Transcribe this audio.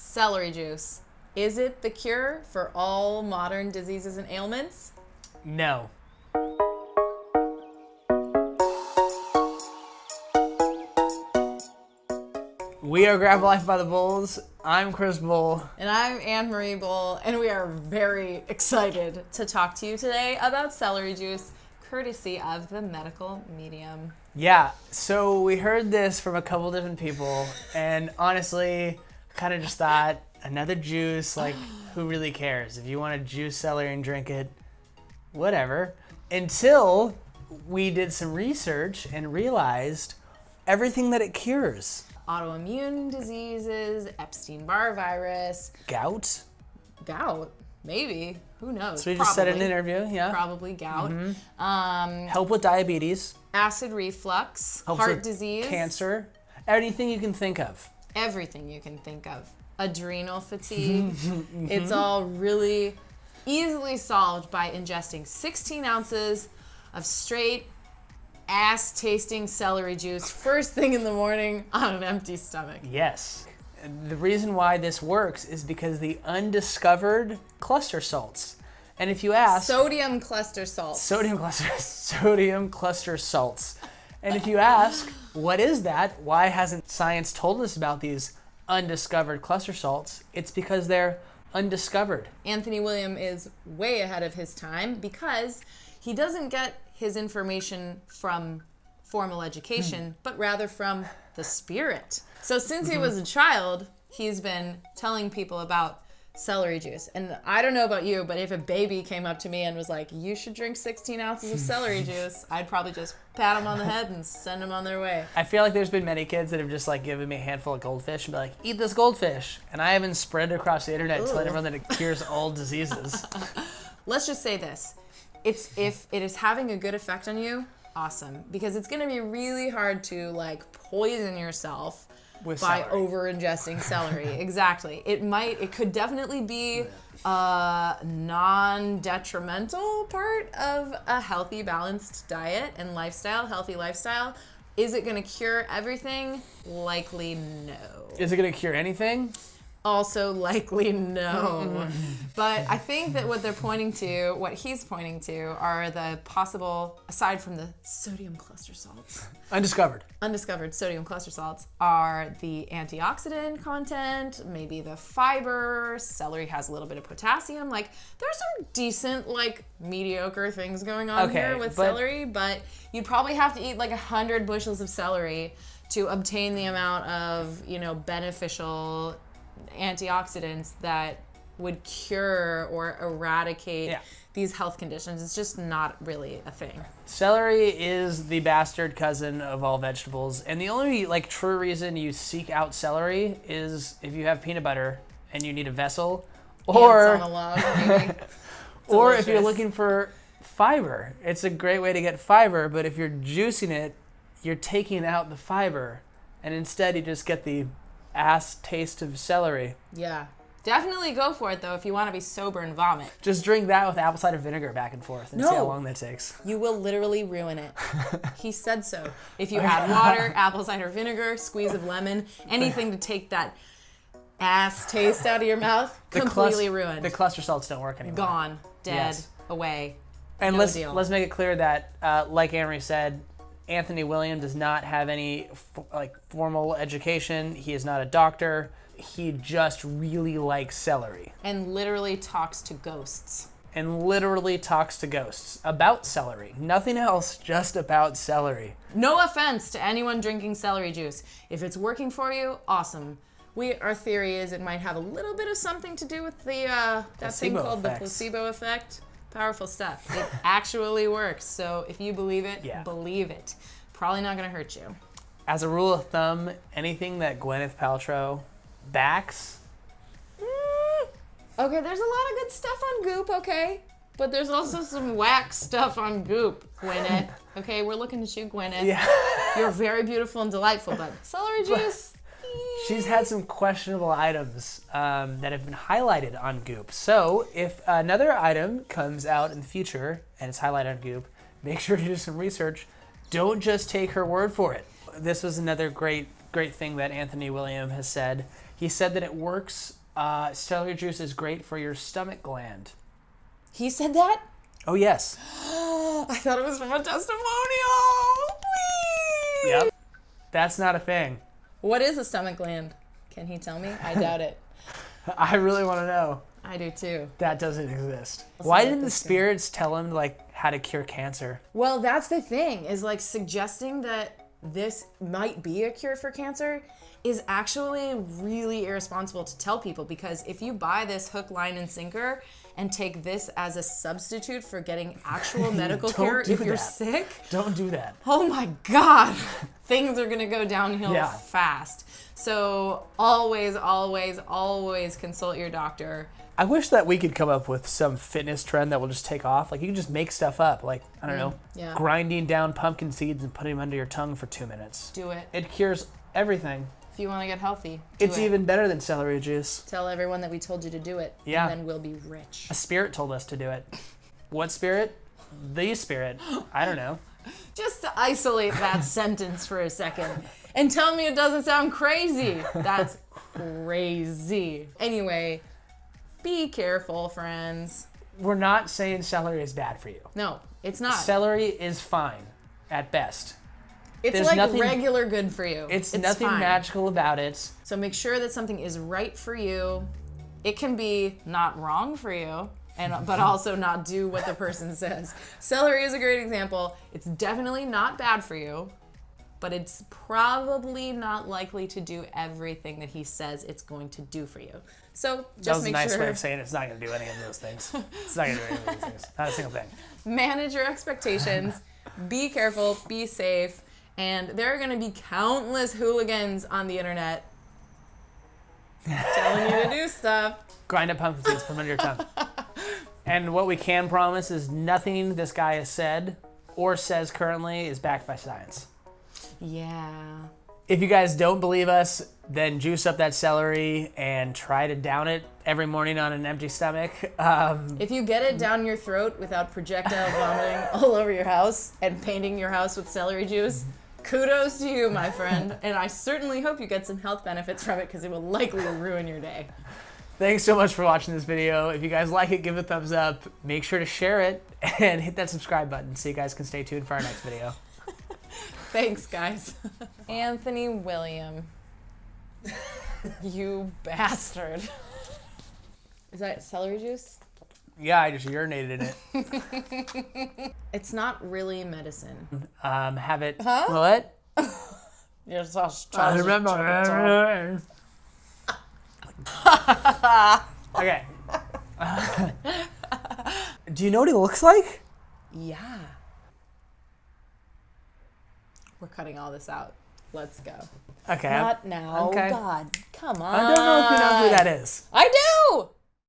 Celery juice. Is it the cure for all modern diseases and ailments? No. We are Grab Life by the Bulls. I'm Chris Bull. And I'm Anne Marie Bull, and we are very excited to talk to you today about celery juice, courtesy of the medical medium. Yeah, so we heard this from a couple different people, and honestly, kind of just thought, another juice, like, who really cares? If you want to juice celery and drink it, whatever. Until we did some research and realized everything that it cures. Autoimmune diseases, Epstein-Barr virus. Gout? Gout? Maybe. Who knows? So we just said in an interview, yeah. Probably gout. Help with diabetes. Acid reflux. Helps heart with disease. Cancer. Anything you can think of. Everything you can think of. Adrenal fatigue. It's all really easily solved by ingesting 16 ounces of straight ass-tasting celery juice first thing in the morning on an empty stomach. Yes. The reason why this works is because the undiscovered cluster salts. And if you ask... Sodium cluster salts. Sodium cluster salts. And if you ask, what is that? Why hasn't science told us about these undiscovered cluster salts? It's because they're undiscovered. Anthony William is way ahead of his time because he doesn't get his information from formal education, but rather from the spirit. So since he was a child, he's been telling people about celery juice. And I don't know about you, but if a baby came up to me and was like, you should drink 16 ounces of celery juice, I'd probably just pat him on the head and send him on their way. I feel like there's been many kids that have just like given me a handful of goldfish and be like, eat this goldfish. And I haven't spread it across the internet telling everyone that it cures all diseases. Let's just say this. If it is having a good effect on you, awesome. Because it's going to be really hard to like poison yourself with by celery. over ingesting celery. Exactly. It could definitely be a non-detrimental part of a healthy, balanced diet and lifestyle, healthy lifestyle. Is it going to cure everything? Likely no. Is it going to cure anything? Also likely no. But I think that what he's pointing to are the possible, aside from the sodium cluster salts, undiscovered sodium cluster salts, are the antioxidant content, maybe the fiber. Celery has a little bit of potassium. Like, there's some decent, like, mediocre things going on here with celery, but you'd probably have to eat like 100 bushels of celery to obtain the amount of, beneficial antioxidants that would cure or eradicate these health conditions. It's just not really a thing. Celery is the bastard cousin of all vegetables, and the only like true reason you seek out celery is if you have peanut butter and you need a vessel, or Ants on a log, maybe. or if you're looking for fiber. It's a great way to get fiber, but if you're juicing it, you're taking out the fiber, and instead you just get the ass taste of celery. Yeah. Definitely go for it, though, if you want to be sober and vomit. Just drink that with apple cider vinegar back and forth and see how long that takes. You will literally ruin it. He said so. If you add water, apple cider vinegar, squeeze of lemon, anything to take that ass taste out of your mouth, completely ruined. The cluster salts don't work anymore. Gone. Dead. Away. And No let's deal. make it clear that, like Amory said, Anthony William does not have any formal education. He is not a doctor. He just really likes celery. And literally talks to ghosts. About celery. Nothing else, just about celery. No offense to anyone drinking celery juice. If it's working for you, awesome. Our theory is it might have a little bit of something to do with the that thing called the placebo effect. Powerful stuff. It actually works. So if you believe it, believe it. Probably not going to hurt you. As a rule of thumb, anything that Gwyneth Paltrow backs. Okay, there's a lot of good stuff on Goop, okay? But there's also some whack stuff on Goop, Gwyneth. Okay, we're looking at you, Gwyneth. Yeah. You're very beautiful and delightful, but celery juice? She's had some questionable items that have been highlighted on Goop. So if another item comes out in the future and it's highlighted on Goop, make sure to do some research. Don't just take her word for it. This was another great thing that Anthony William has said. He said that it works Celery juice is great for your stomach gland. He said that? Oh, yes. I thought it was from a testimonial. Whee! Yep. That's not a thing. What is a stomach gland? Can he tell me? I doubt it. I really want to know. I do too. That doesn't exist. Why didn't the spirits tell him like how to cure cancer? Well, that's the thing, is like suggesting that this might be a cure for cancer is actually really irresponsible to tell people, because if you buy this hook, line, and sinker and take this as a substitute for getting actual medical care if you're sick. Don't do that. Oh my God, things are gonna go downhill Yeah. fast. So always, always, always consult your doctor. I wish that we could come up with some fitness trend that will just take off. Like you can just make stuff up. Like, I don't know, grinding down pumpkin seeds and putting them under your tongue for 2 minutes. Do it. It cures everything. If you want to get healthy, it's even better than celery juice. Tell everyone that we told you to do it. Yeah. And then we'll be rich. A spirit told us to do it. What spirit? The spirit. I don't know. Just to isolate that sentence for a second and tell me it doesn't sound crazy. That's crazy. Anyway, be careful, friends. We're not saying celery is bad for you. No, it's not. Celery is fine at best. It's There's like nothing, regular good for you. It's nothing fine. magical about it. So make sure that something is right for you. It can be not wrong for you, but also not do what the person says. Celery is a great example. It's definitely not bad for you, but it's probably not likely to do everything that he says it's going to do for you. So just make sure. That was a nice way of saying it's not going to do any of those things. It's not going to do any of those things. Not a single thing. Manage your expectations. Be careful. Be safe. And there are going to be countless hooligans on the internet telling you to do stuff. Grind up pumpkin seeds, put them under your tongue. And what we can promise is nothing this guy has said or says currently is backed by science. Yeah. If you guys don't believe us, then juice up that celery and try to down it every morning on an empty stomach. If you get it down your throat without projectile vomiting all over your house and painting your house with celery juice, kudos to you, my friend. And I certainly hope you get some health benefits from it, because it will likely ruin your day. Thanks so much for watching this video. If you guys like it, give it a thumbs up. Make sure to share it and hit that subscribe button so you guys can stay tuned for our next video. Thanks, guys. Anthony William. You bastard. Is that celery juice? Yeah, I just urinated in it. It's not really medicine. Have it. Huh? What? You're so I remember. Okay. Do you know what he looks like? Yeah. We're cutting all this out. Let's go. Okay. Not now. Okay. God, come on. I don't know if you know who that is. I do!